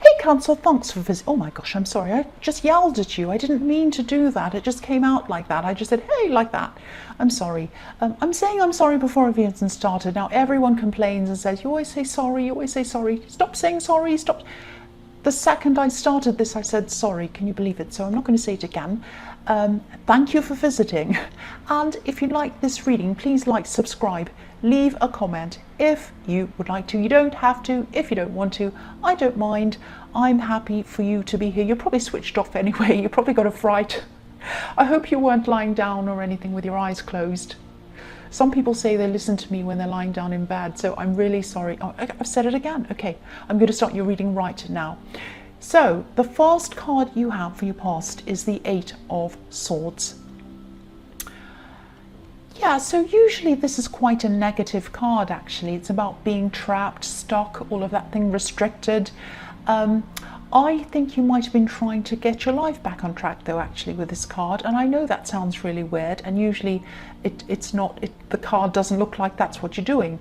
Hey Cancer, thanks for visiting. Oh my gosh, I'm sorry. I just yelled at you. I didn't mean to do that. It just came out like that. I just said, hey, like that. I'm sorry. I'm saying I'm sorry before I've even started. Now everyone complains and says, you always say sorry, you always say sorry. Stop saying sorry, stop. The second I started this, I said sorry. Can you believe it? So I'm not going to say it again. Thank you for visiting. And if you like this reading, please like, subscribe, leave a comment if you would like to. You don't have to if you don't want to. I don't mind. I'm happy for you to be here. You're probably switched off anyway. You probably got a fright. I hope you weren't lying down or anything with your eyes closed. Some people say they listen to me when they're lying down in bed, so I'm really sorry. Oh, I've said it again. Okay, I'm going to start your reading right now. So the first card you have for your past is the Eight of Swords. Yeah, so usually this is quite a negative card actually. It's about being trapped, stuck, all of that thing, restricted. I think you might have been trying to get your life back on track though actually with this card, and I know that sounds really weird, and usually the card doesn't look like that's what you're doing.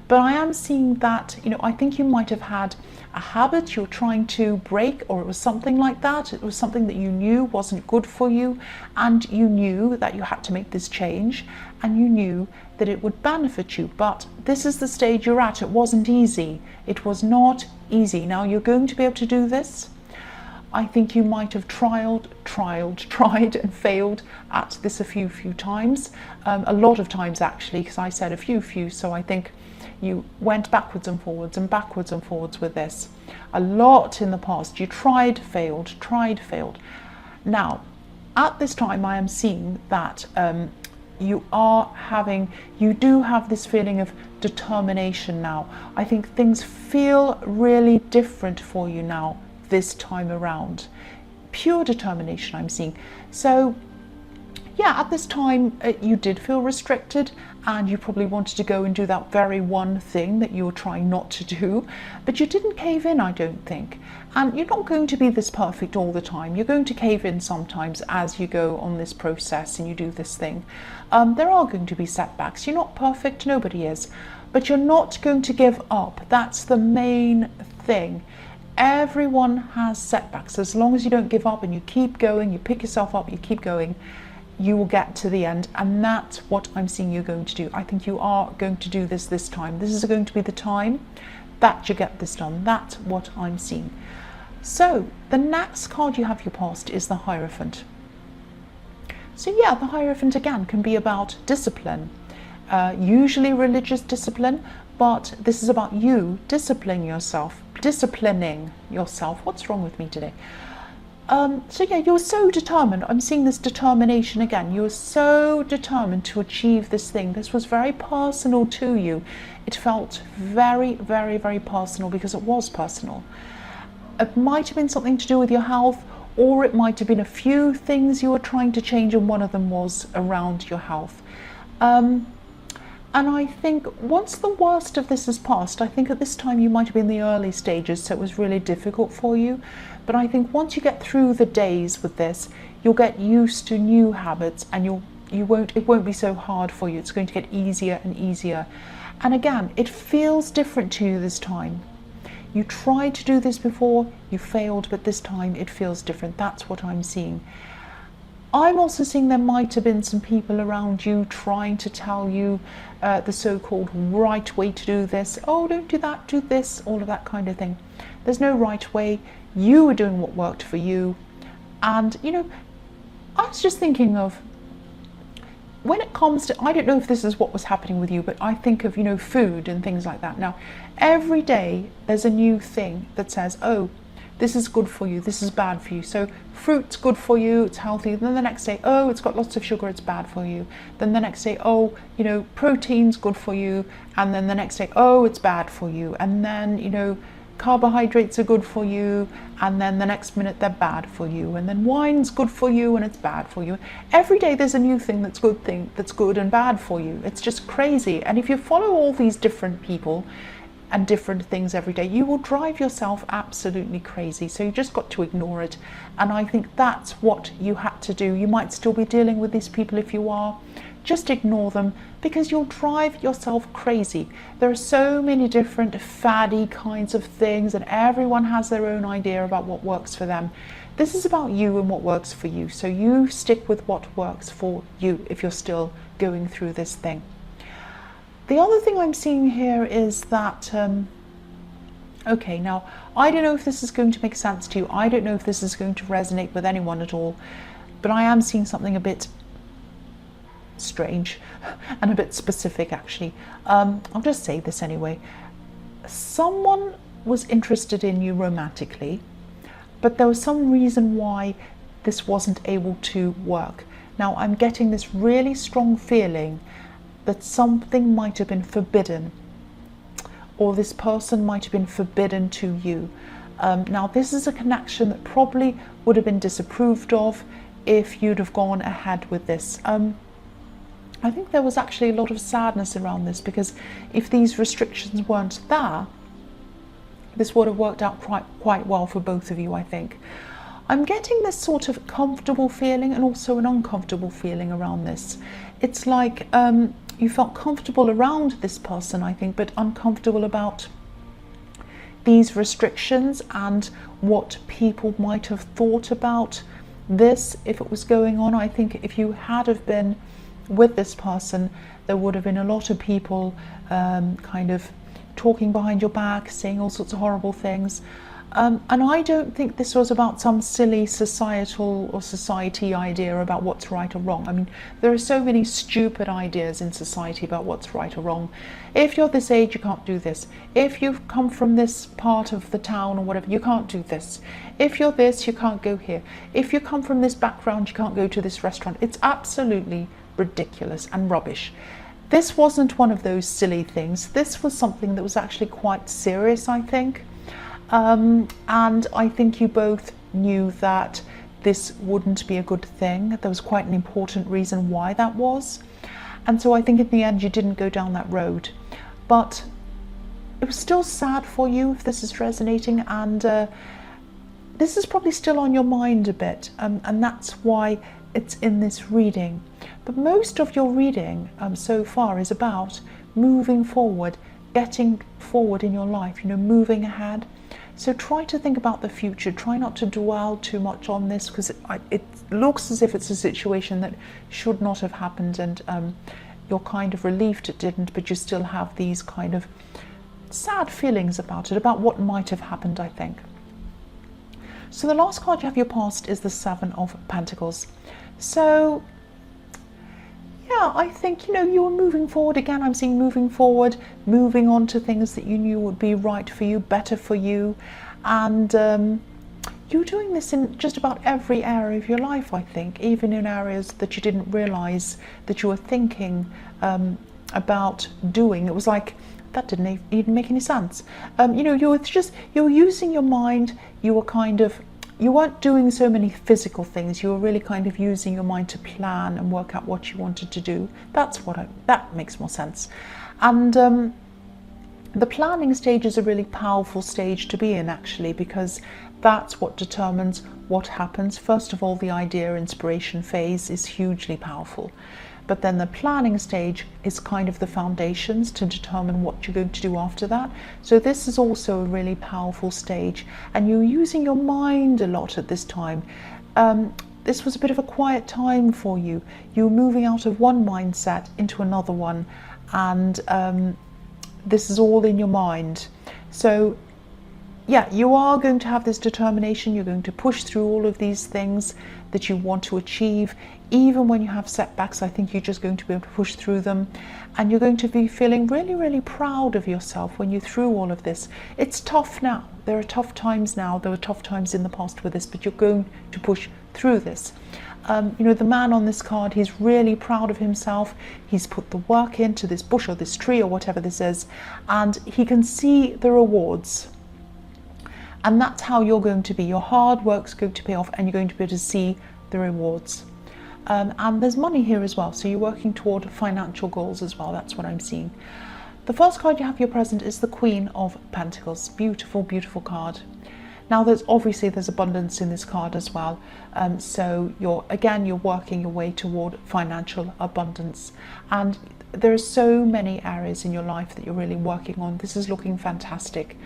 But I am seeing that, I think you might have had a habit you're trying to break, or it was something like that. It was something that you knew wasn't good for you, and you knew that you had to make this change, and you knew that it would benefit you. But this is the stage you're at. It wasn't easy. It was not easy. Now you're going to be able to do this. I think you might have tried and failed at this a few times, a lot of times actually, because I said a few, so I think you went backwards and forwards with this a lot in the past. You tried, failed. Now at this time I am seeing that you do have this feeling of determination now. I think things feel really different for you now this time around. Pure determination I'm seeing. So yeah, at this time you did feel restricted, and you probably wanted to go and do that very one thing that you were trying not to do, but you didn't cave in, I don't think. And you're not going to be this perfect all the time. You're going to cave in sometimes as you go on this process and you do this thing. There are going to be setbacks. You're not perfect, nobody is, but you're not going to give up. That's the main thing. Everyone has setbacks. As long as you don't give up and you keep going, you pick yourself up, you keep going, you will get to the end. And that's what I'm seeing you're going to do. I think you are going to do this time. This is going to be the time that you get this done. That's what I'm seeing. So the next card you have your past is the Hierophant. So yeah, the Hierophant again can be about discipline, usually religious discipline, but this is about you disciplining yourself. What's wrong with me today? So yeah, you're so determined. I'm seeing this determination again. You were so determined to achieve this thing. This was very personal to you. It felt very, very, very personal because it was personal. It might have been something to do with your health, or it might have been a few things you were trying to change, and one of them was around your health. And I think once the worst of this is past, I think at this time you might have been in the early stages, so it was really difficult for you. But I think once you get through the days with this, you'll get used to new habits, and it won't be so hard for you. It's going to get easier and easier. And again, it feels different to you this time. You tried to do this before, you failed, but this time it feels different. That's what I'm seeing. I'm also seeing there might have been some people around you trying to tell you the so-called right way to do this. Oh, don't do that, do this, all of that kind of thing. There's no right way. You were doing what worked for you. And, I was just thinking of, when it comes to, I don't know if this is what was happening with you, but I think of, food and things like that. Now, every day there's a new thing that says, oh, this is good for you, this is bad for you. So fruit's good for you, it's healthy. Then the next day, oh, it's got lots of sugar, it's bad for you. Then the next day, oh, protein's good for you. And then the next day, oh, it's bad for you. And then, carbohydrates are good for you. And then the next minute they're bad for you. And then wine's good for you and it's bad for you. Every day there's a new thing that's good and bad for you. It's just crazy. And if you follow all these different people and different things every day, you will drive yourself absolutely crazy. So you just got to ignore it. And I think that's what you had to do. You might still be dealing with these people if you are. just ignore them, because you'll drive yourself crazy. There are so many different faddy kinds of things, and everyone has their own idea about what works for them. This is about you and what works for you. So you stick with what works for you if you're still going through this thing. The other thing I'm seeing here is that, okay, now I don't know if this is going to make sense to you. I don't know if this is going to resonate with anyone at all, but I am seeing something a bit strange and a bit specific, actually. I'll just say this anyway. Someone was interested in you romantically, but there was some reason why this wasn't able to work. Now I'm getting this really strong feeling that something might have been forbidden, or this person might have been forbidden to you. Now this is a connection that probably would have been disapproved of if you'd have gone ahead with this. I think there was actually a lot of sadness around this, because if these restrictions weren't there, this would have worked out quite well for both of you, I think. I'm getting this sort of comfortable feeling and also an uncomfortable feeling around this. It's like you felt comfortable around this person, I think, but uncomfortable about these restrictions and what people might have thought about this if it was going on. I think if you had have been with this person, there would have been a lot of people kind of talking behind your back, saying all sorts of horrible things. And I don't think this was about some silly societal or society idea about what's right or wrong. I mean, there are so many stupid ideas in society about what's right or wrong. If you're this age, you can't do this. If you've come from this part of the town or whatever, you can't do this. If you're this, you can't go here. If you come from this background, you can't go to this restaurant. It's absolutely ridiculous and rubbish. This wasn't one of those silly things. This was something that was actually quite serious, I think. And I think you both knew that this wouldn't be a good thing. There was quite an important reason why that was. And so I think in the end you didn't go down that road. But it was still sad for you if this is resonating, and this is probably still on your mind a bit, and that's why it's in this reading. But most of your reading so far is about moving forward, getting forward in your life, moving ahead. So try to think about the future. Try not to dwell too much on this, because it looks as if it's a situation that should not have happened, and you're kind of relieved it didn't, but you still have these kind of sad feelings about it, about what might have happened, I think. So the last card you have your past is the Seven of Pentacles. So yeah, I think, you were moving forward. Again, I'm seeing moving forward, moving on to things that you knew would be right for you, better for you. And you're doing this in just about every area of your life, I think, even in areas that you didn't realize that you were thinking about doing. It was like, that didn't even make any sense. You were using your mind. You weren't doing so many physical things. You were really kind of using your mind to plan and work out what you wanted to do. That makes more sense. And the planning stage is a really powerful stage to be in, actually, because that's what determines what happens. First of all, the idea inspiration phase is hugely powerful. But then the planning stage is kind of the foundations to determine what you're going to do after that. So this is also a really powerful stage, and you're using your mind a lot at this time. This was a bit of a quiet time for you. You were moving out of one mindset into another one, and this is all in your mind. So yeah, you are going to have this determination. You're going to push through all of these things that you want to achieve. Even when you have setbacks, I think you're just going to be able to push through them, and you're going to be feeling really, really proud of yourself when you're through all of this. It's tough now. There are tough times now. There were tough times in the past with this, but you're going to push through this. The man on this card, he's really proud of himself. He's put the work into this bush or this tree or whatever this is, and he can see the rewards. And that's how you're going to be. Your hard work's going to pay off, and you're going to be able to see the rewards. And there's money here as well, so you're working toward financial goals as well. That's what I'm seeing. The first card you have your present is the Queen of Pentacles. Beautiful, beautiful card. Now there's abundance in this card as well. So you're working your way toward financial abundance, and there are so many areas in your life that you're really working on. This is looking fantastic.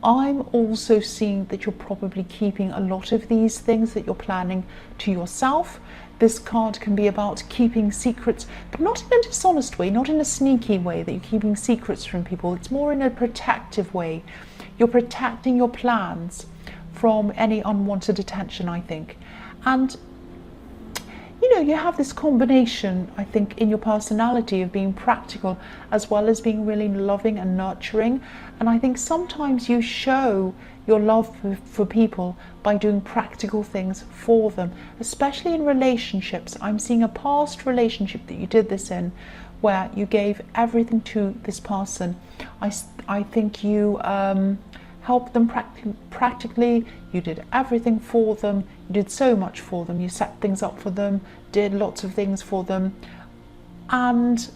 I'm also seeing that you're probably keeping a lot of these things that you're planning to yourself. This card can be about keeping secrets, but not in a dishonest way, not in a sneaky way that you're keeping secrets from people. It's more in a protective way. You're protecting your plans from any unwanted attention, I think. And you have this combination, I think, in your personality of being practical as well as being really loving and nurturing. And I think sometimes you show your love for people by doing practical things for them, especially in relationships. I'm seeing a past relationship that you did this in, where you gave everything to this person. I think you helped them practically. You did everything for them. You did so much for them. You set things up for them, did lots of things for them, and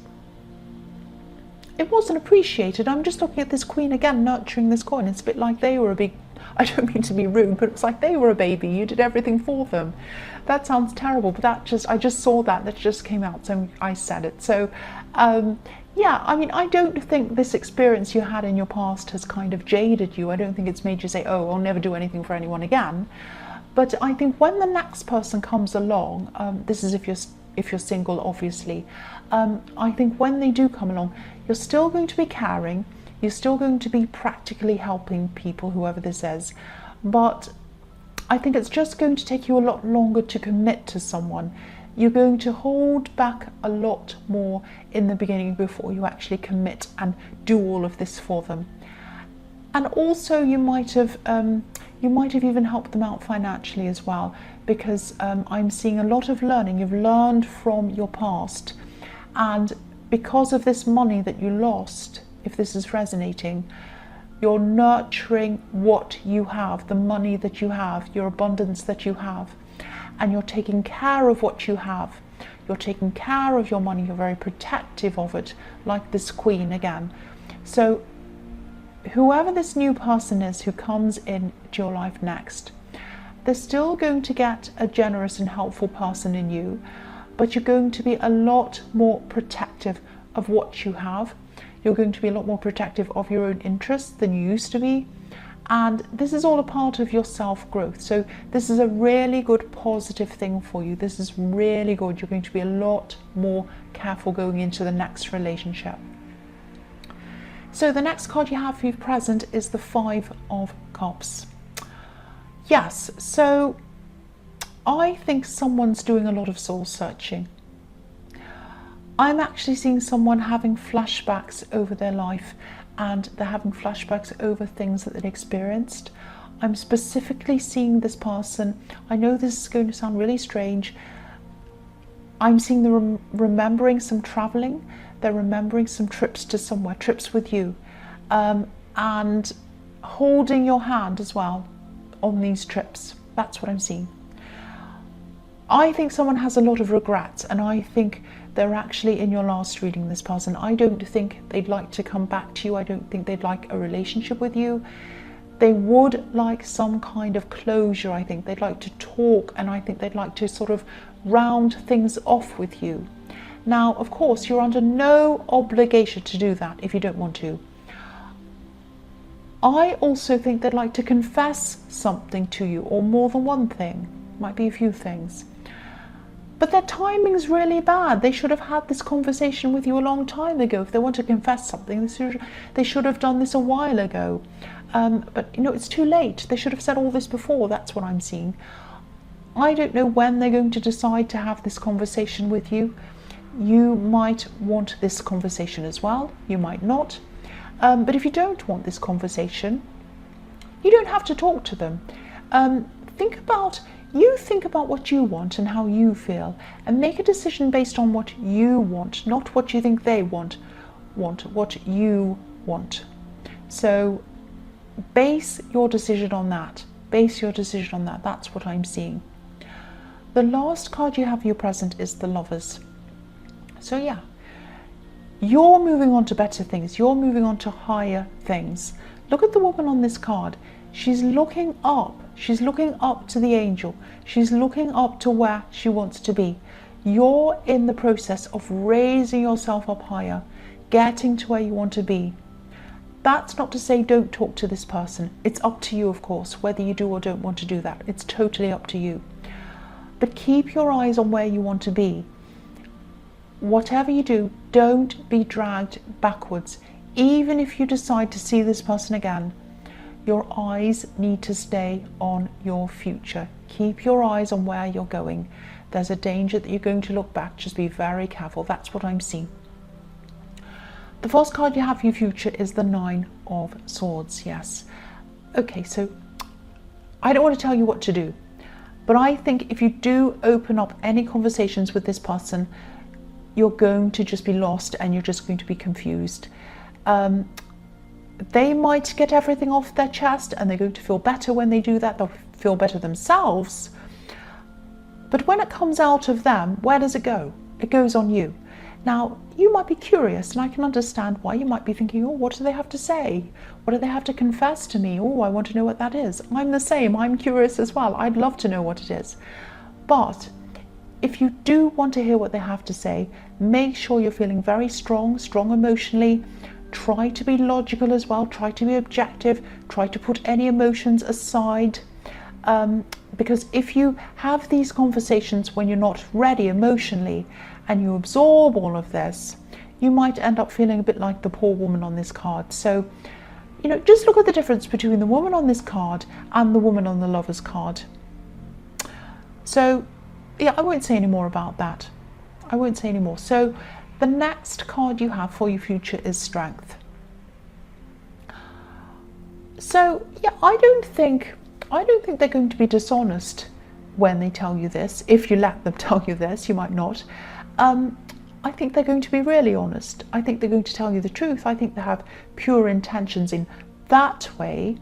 it wasn't appreciated. I'm just looking at this queen again, nurturing this coin. It's a bit like they were a big, I don't mean to be rude, but it's like they were a baby. You did everything for them. That sounds terrible, but I just saw that just came out, so I said it. So yeah, I mean, I don't think this experience you had in your past has kind of jaded you. I don't think it's made you say, oh, I'll never do anything for anyone again. But I think when the next person comes along, this is if you're single, obviously, I think when they do come along, you're still going to be caring, you're still going to be practically helping people, whoever this is, but I think it's just going to take you a lot longer to commit to someone. You're going to hold back a lot more in the beginning before you actually commit and do all of this for them. And also you might have even helped them out financially as well, because I'm seeing a lot of learning. You've learned from your past, and because of this money that you lost, if this is resonating, you're nurturing what you have, the money that you have, your abundance that you have, and you're taking care of what you have. You're taking care of your money. You're very protective of it, like this queen again. So whoever this new person is who comes into your life next, they're still going to get a generous and helpful person in you, but you're going to be a lot more protective of what you have. You're going to be a lot more protective of your own interests than you used to be. And this is all a part of your self-growth. So this is a really good positive thing for you. This is really good. You're going to be a lot more careful going into the next relationship. So the next card you have for you present is the Five of Cups. Yes, so I think someone's doing a lot of soul searching. I'm actually seeing someone having flashbacks over their life, and they're having flashbacks over things that they've experienced. I'm specifically seeing this person. I know this is going to sound really strange. I'm seeing them remembering some traveling. They're remembering some trips to somewhere, trips with you, and holding your hand as well on these trips. That's what I'm seeing. I think someone has a lot of regrets, and I think they're actually in your last reading, this person. I don't think they'd like to come back to you. I don't think they'd like a relationship with you. They would like some kind of closure, I think. They'd like to talk, and I think they'd like to sort of round things off with you. Now, of course, you're under no obligation to do that if you don't want to. I also think they'd like to confess something to you, or more than one thing. Might be a few things. But their timing's really bad. They should have had this conversation with you a long time ago. If they want to confess something, they should have done this a while ago. But it's too late. They should have said all this before. That's what I'm seeing. I don't know when they're going to decide to have this conversation with you. You might want this conversation as well. You might not. But if you don't want this conversation, you don't have to talk to them. Think about what you want and how you feel, and make a decision based on what you want, not what you think they want, what you want. So base your decision on that. That's what I'm seeing. The last card you have for your present is the Lovers. So yeah, you're moving on to better things. You're moving on to higher things. Look at the woman on this card. She's looking up. She's looking up to the angel. She's looking up to where she wants to be. You're in the process of raising yourself up higher, getting to where you want to be. That's not to say don't talk to this person. It's up to you, of course, whether you do or don't want to do that. It's totally up to you. But keep your eyes on where you want to be. Whatever you do, don't be dragged backwards. Even if you decide to see this person again, your eyes need to stay on your future. Keep your eyes on where you're going. There's a danger that you're going to look back. Just be very careful. That's what I'm seeing. The first card you have for your future is the Nine of Swords. Yes. Okay, so I don't want to tell you what to do, but I think if you do open up any conversations with this person, you're going to just be lost and you're just going to be confused. They might get everything off their chest and they're going to feel better when they do that. They'll feel better themselves. But when it comes out of them, where does it go? It goes on you. Now, you might be curious, and I can understand why you might be thinking, oh, what do they have to say? What do they have to confess to me? Oh, I want to know what that is. I'm the same. I'm curious as well. I'd love to know what it is. But if you do want to hear what they have to say, make sure you're feeling very strong emotionally. Try to be logical as well. Try to be objective. Try to put any emotions aside. Because if you have these conversations when you're not ready emotionally and you absorb all of this, you might end up feeling a bit like the poor woman on this card. So, just look at the difference between the woman on this card and the woman on the Lover's card. So, yeah, I won't say any more about that. I won't say any more. So, the next card you have for your future is Strength. So, yeah, I don't think they're going to be dishonest when they tell you this. If you let them tell you this, you might not. I think they're going to be really honest. I think they're going to tell you the truth. I think they have pure intentions in that way.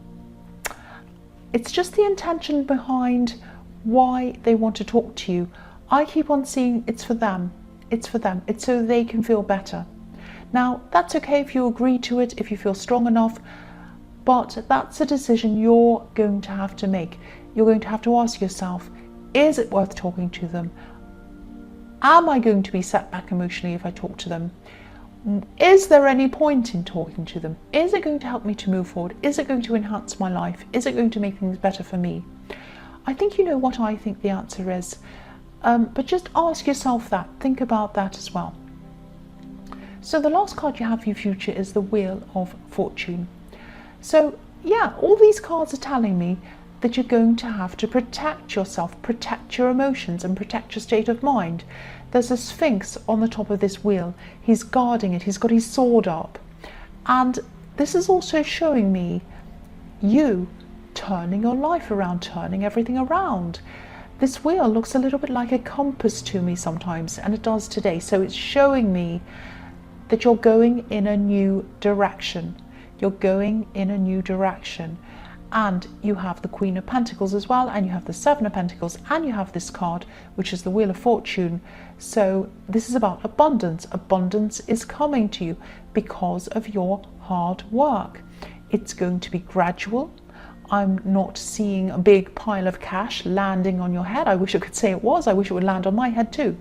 It's just the intention behind why they want to talk to you. I keep on seeing it's for them. It's for them. It's so they can feel better. Now, that's okay if you agree to it, if you feel strong enough, but that's a decision you're going to have to make. You're going to have to ask yourself, is it worth talking to them? Am I going to be set back emotionally if I talk to them? Is there any point in talking to them? Is it going to help me to move forward? Is it going to enhance my life? Is it going to make things better for me? I think you know what I think the answer is. But just ask yourself that. Think about that as well. So the last card you have for your future is the Wheel of Fortune. So yeah, all these cards are telling me that you're going to have to protect yourself, protect your emotions and protect your state of mind. There's a Sphinx on the top of this wheel. He's guarding it. He's got his sword up. And this is also showing me you turning your life around, turning everything around. This wheel looks a little bit like a compass to me sometimes, and it does today. So it's showing me that you're going in a new direction. You're going in a new direction. And you have the Queen of Pentacles as well, and you have the Seven of Pentacles, and you have this card, which is the Wheel of Fortune. So this is about abundance. Abundance is coming to you because of your hard work. It's going to be gradual. I'm not seeing a big pile of cash landing on your head. I wish I could say it was. I wish it would land on my head too.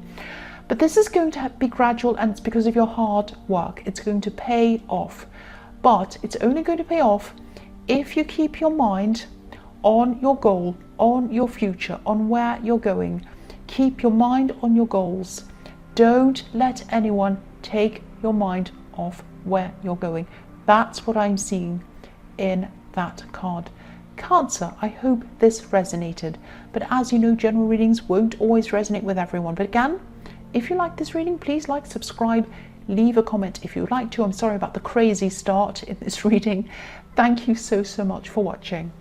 But this is going to be gradual, and it's because of your hard work. It's going to pay off. But it's only going to pay off if you keep your mind on your goal, on your future, on where you're going. Keep your mind on your goals. Don't let anyone take your mind off where you're going. That's what I'm seeing in that card. Cancer, I hope this resonated. But as you know, general readings won't always resonate with everyone. But again, if you like this reading, please like, subscribe, leave a comment if you would like to. I'm sorry about the crazy start in this reading. Thank you so much for watching.